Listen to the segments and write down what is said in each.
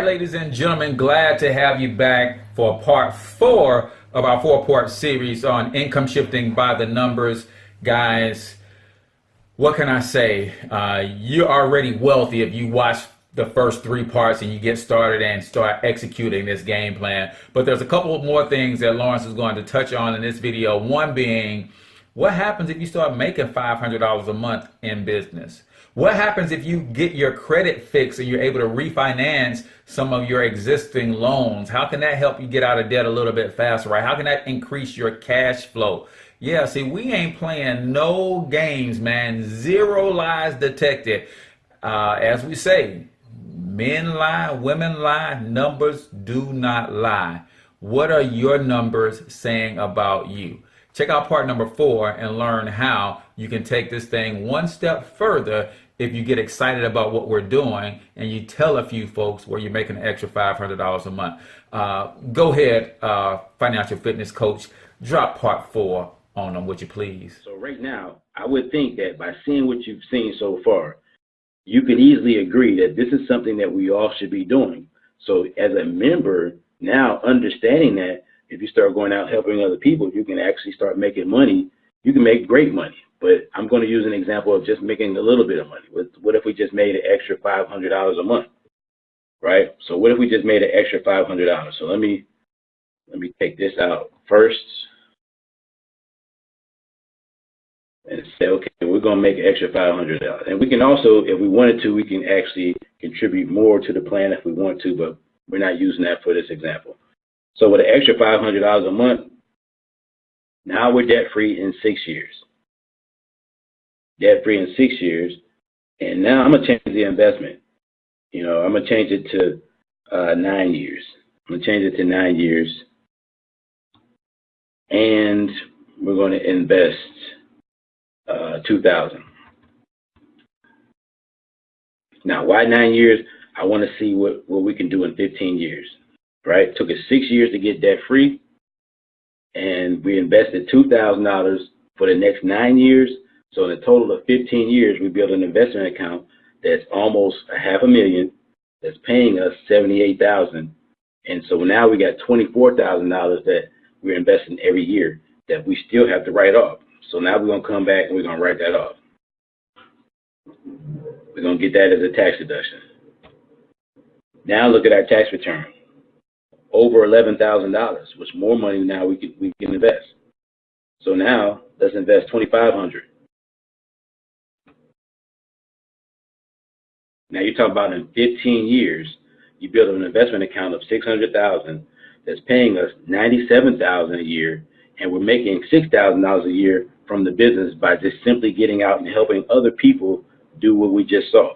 ladies and gentlemen, glad to have you back for part 4 of our 4-part series on income shifting by the numbers. Guys, what can I say? You're already wealthy if you watch the first 3 parts and you get started and start executing this game plan. But there's a couple more things that Lawrence is going to touch on in this video. One being, what happens if you start making $500 a month in business? What happens if you get your credit fixed and you're able to refinance some of your existing loans? How can that help you get out of debt a little bit faster, right? How can that increase your cash flow? Yeah, see, we ain't playing no games, man. Zero lies detected. As we say, men lie, women lie, numbers do not lie. What are your numbers saying about you? Check out part number 4 and learn how you can take this thing one step further if you get excited about what we're doing and you tell a few folks where you're making an extra $500 a month. Go ahead, financial fitness coach, drop part 4 on them, would you please? So right now, I would think that by seeing what you've seen so far, you could easily agree that this is something that we all should be doing. So as a member, now understanding that if you start going out helping other people, you can actually start making money. You can make great money. But I'm going to use an example of just making a little bit of money. What if we just made an extra $500 a month, right? So what if we just made an extra $500? So let me take this out first and say, okay, we're going to make an extra $500. And we can also, if we wanted to, we can actually contribute more to the plan if we want to, but we're not using that for this example. So with an extra $500 a month, now we're debt-free in 6 years. Debt-free in 6 years. And now I'm going to change the investment. I'm going to change it to 9 years. I'm going to change it to 9 years. And we're going to invest $2,000. Now, why 9 years? I want to see what we can do in 15 years. Right? It took us 6 years to get debt free, and we invested $2,000 for the next 9 years. So in a total of 15 years, we built an investment account that's almost $500,000, that's paying us $78,000, and so now we got $24,000 that we're investing every year that we still have to write off. So now we're gonna come back and we're gonna write that off. We're gonna get that as a tax deduction. Now look at our tax return. Over $11,000, which more money now we can invest. So now let's invest $2,500. Now you're talking about in 15 years, you build an investment account of $600,000 that's paying us $97,000 a year, and we're making $6,000 a year from the business by just simply getting out and helping other people do what we just saw.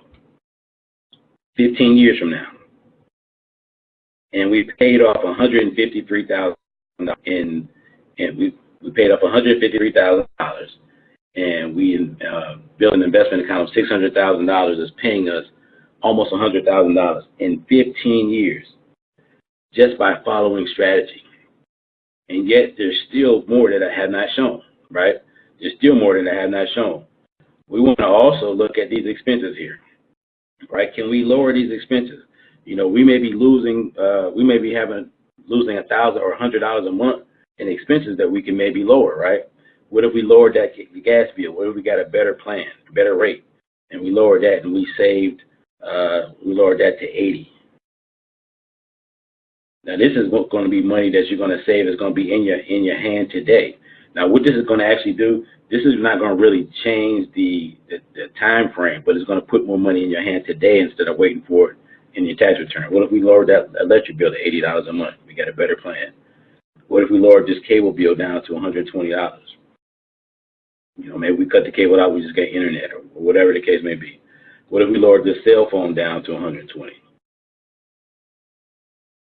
15 years from now. And we paid off $153,000, and we paid off $153,000, and we built an investment account of $600,000 that's paying us almost $100,000 in 15 years, just by following strategy. And yet there's still more that I have not shown, right? There's still more that I have not shown. We want to also look at these expenses here, right? Can we lower these expenses? We may be losing, losing $1,000 or $100 a month in expenses that we can maybe lower, right? What if we lowered that gas bill? What if we got a better plan, better rate, and we lowered that and we lowered that to 80? Now this is going to be money that you're going to save. It's going to be in your hand today. Now what this is going to actually do, this is not going to really change the time frame, but it's going to put more money in your hand today instead of waiting for it in your tax return. What if we lowered that electric bill to $80 a month? We got a better plan. What if we lowered this cable bill down to $120? Maybe we cut the cable out, we just get internet or whatever the case may be. What if we lowered this cell phone down to $120?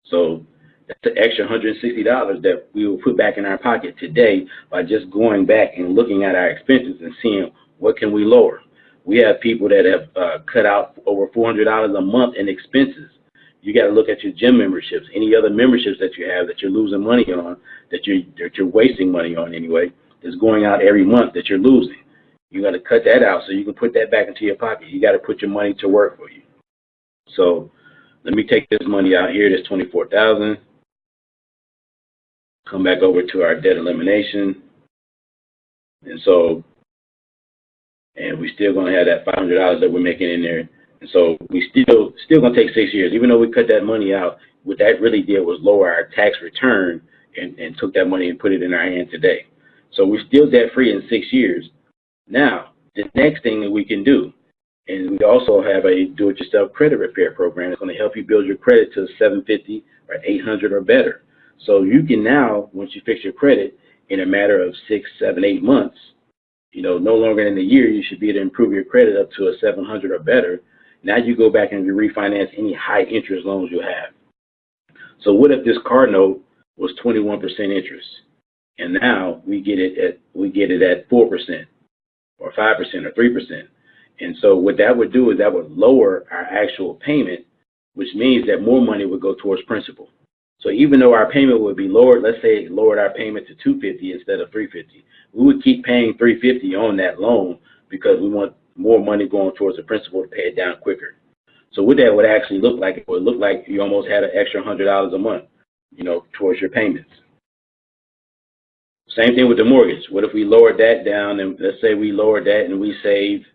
So that's the extra $160 that we will put back in our pocket today by just going back and looking at our expenses and seeing what can we lower. We have people that have cut out over $400 a month in expenses. You got to look at your gym memberships, any other memberships that you have that you're losing money on, that you're wasting money on anyway, that's going out every month that you're losing. You got to cut that out so you can put that back into your pocket. You got to put your money to work for you. So let me take this money out here, this 24,000, come back over to our debt elimination. And so, and we still gonna have that $500 that we're making in there. And so we still gonna take 6 years, even though we cut that money out. What that really did was lower our tax return and took that money and put it in our hand today. So we're still debt free in 6 years. Now, the next thing that we can do, and we also have a do-it-yourself credit repair program that's going to help you build your credit to 750 or 800 or better. So you can now, once you fix your credit, in a matter of 6, 7, 8 months, no longer in a year, you should be able to improve your credit up to a 700 or better. Now you go back and you refinance any high interest loans you have. So what if this car note was 21% interest, and now we get it at 4% or 5% or 3%? And so what that would do is that would lower our actual payment, which means that more money would go towards principal. So even though our payment would be lowered, let's say it lowered our payment to $250 instead of $350, we would keep paying $350 on that loan because we want more money going towards the principal to pay it down quicker. So what that would actually look like, it would look like you almost had an extra $100 a month, towards your payments. Same thing with the mortgage. What if we lowered that down, and let's say we lowered that and we saved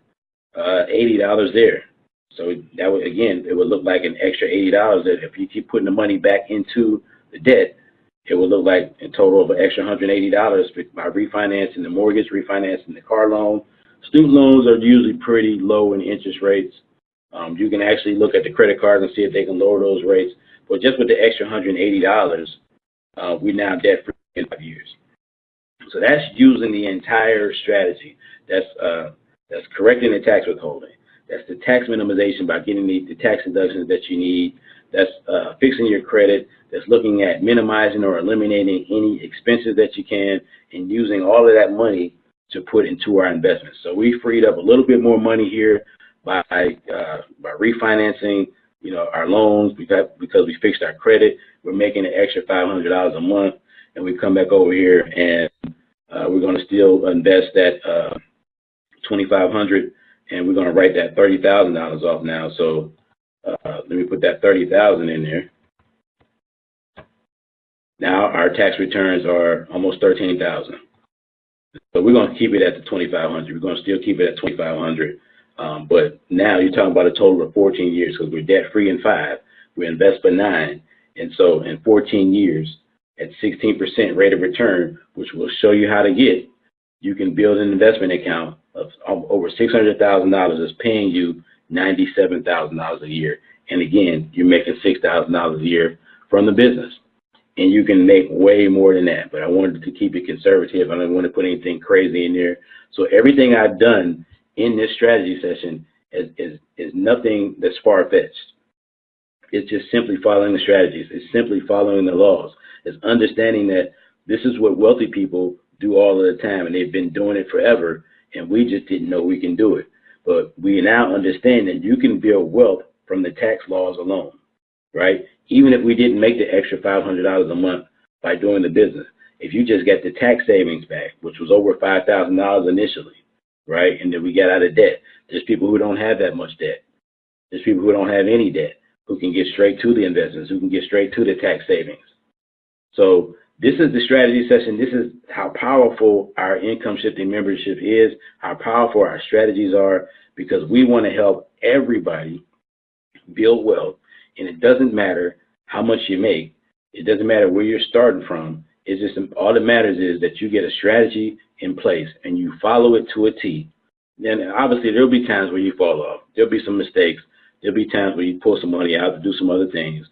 $80 there? So that would, again, it would look like an extra $80 that if you keep putting the money back into the debt, it would look like a total of an extra $180 by refinancing the mortgage, refinancing the car loan. Student loans are usually pretty low in interest rates. You can actually look at the credit cards and see if they can lower those rates. But just with the extra $180, we're now debt free in 5 years. So that's using the entire strategy. That's correcting the tax withholding. That's the tax minimization by getting the tax deductions that you need. That's fixing your credit. That's looking at minimizing or eliminating any expenses that you can, and using all of that money to put into our investments. So we freed up a little bit more money here by refinancing, our loans because we fixed our credit. We're making an extra $500 a month, and we come back over here and we're going to still invest that $2,500, and we're going to write that $30,000 off now. So let me put that $30,000 in there. Now our tax returns are almost $13,000. So we're going to keep it at the $2,500. We're going to still keep it at $2,500. But now you're talking about a total of 14 years because we're debt free in 5. We invest for 9. And so in 14 years at 16% rate of return, which will show you how to get, you can build an investment account of over $600,000 that's paying you $97,000 a year. And again, you're making $6,000 a year from the business. And you can make way more than that. But I wanted to keep it conservative. I don't want to put anything crazy in there. So everything I've done in this strategy session is nothing that's far-fetched. It's just simply following the strategies. It's simply following the laws. It's understanding that this is what wealthy people do all of the time, and they've been doing it forever, and we just didn't know we can do it. But we now understand that you can build wealth from the tax laws alone, right? Even if we didn't make the extra $500 a month by doing the business, if you just get the tax savings back, which was over $5,000 initially, right? And then we got out of debt. There's people who don't have that much debt. There's people who don't have any debt, who can get straight to the investments, who can get straight to the tax savings. So this is the strategy session. This is how powerful our income shifting membership is, how powerful our strategies are, because we want to help everybody build wealth. And it doesn't matter how much you make. It doesn't matter where you're starting from. It's just, all that matters is that you get a strategy in place and you follow it to a T. Then obviously there'll be times where you fall off. There'll be some mistakes. There'll be times where you pull some money out to do some other things.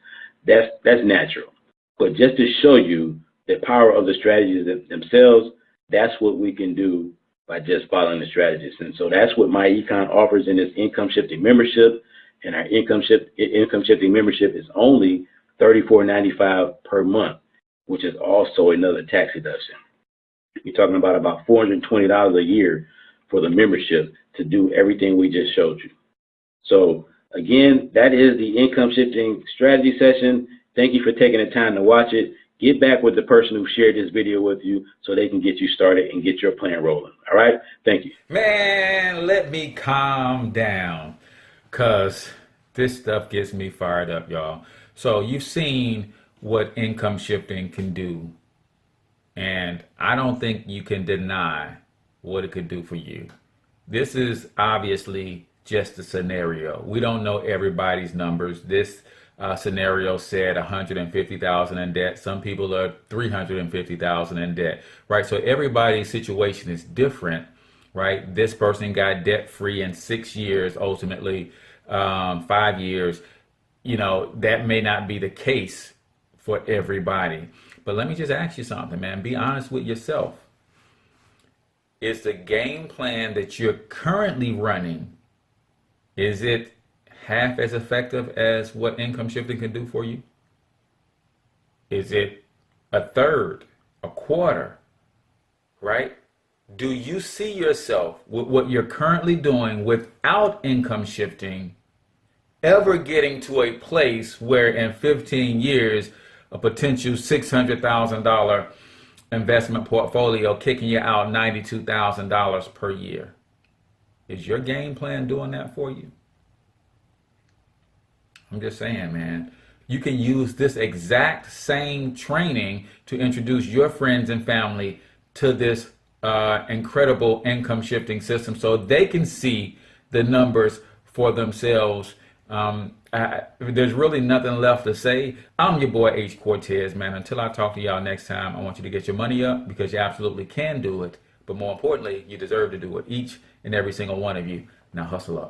That's natural. But just to show you the power of the strategies themselves, that's what we can do by just following the strategies. And so that's what My Econ offers in this income shifting membership. And our income shifting membership is only $34.95 per month, which is also another tax deduction. You're talking about $420 a year for the membership to do everything we just showed you. So again, that is the income shifting strategy session. Thank you for taking the time to watch it. Get back with the person who shared this video with you so they can get you started and get your plan rolling. All right? Thank you. Man, let me calm down, because This stuff gets me fired up, y'all. So you've seen what income shifting can do, and I don't think you can deny what it could do for you. This is obviously just a scenario. We don't know everybody's numbers. This scenario said 150,000 in debt. Some people are 350,000 in debt, right? So everybody's situation is different, right? This person got debt free in 6 years, ultimately 5 years. You know, that may not be the case for everybody. But let me just ask you something, man. Be honest with yourself. Is the game plan that you're currently running, is it half as effective as what income shifting can do for you? Is it a third, a quarter, right? Do you see yourself with what you're currently doing without income shifting ever getting to a place where in 15 years, a potential $600,000 investment portfolio kicking you out $92,000 per year? Is your game plan doing that for you? I'm just saying, man, you can use this exact same training to introduce your friends and family to this incredible income shifting system so they can see the numbers for themselves. There's really nothing left to say. I'm your boy H. Cortez, man. Until I talk to y'all next time, I want you to get your money up because you absolutely can do it. But more importantly, you deserve to do it. Each and every single one of you. Now hustle up.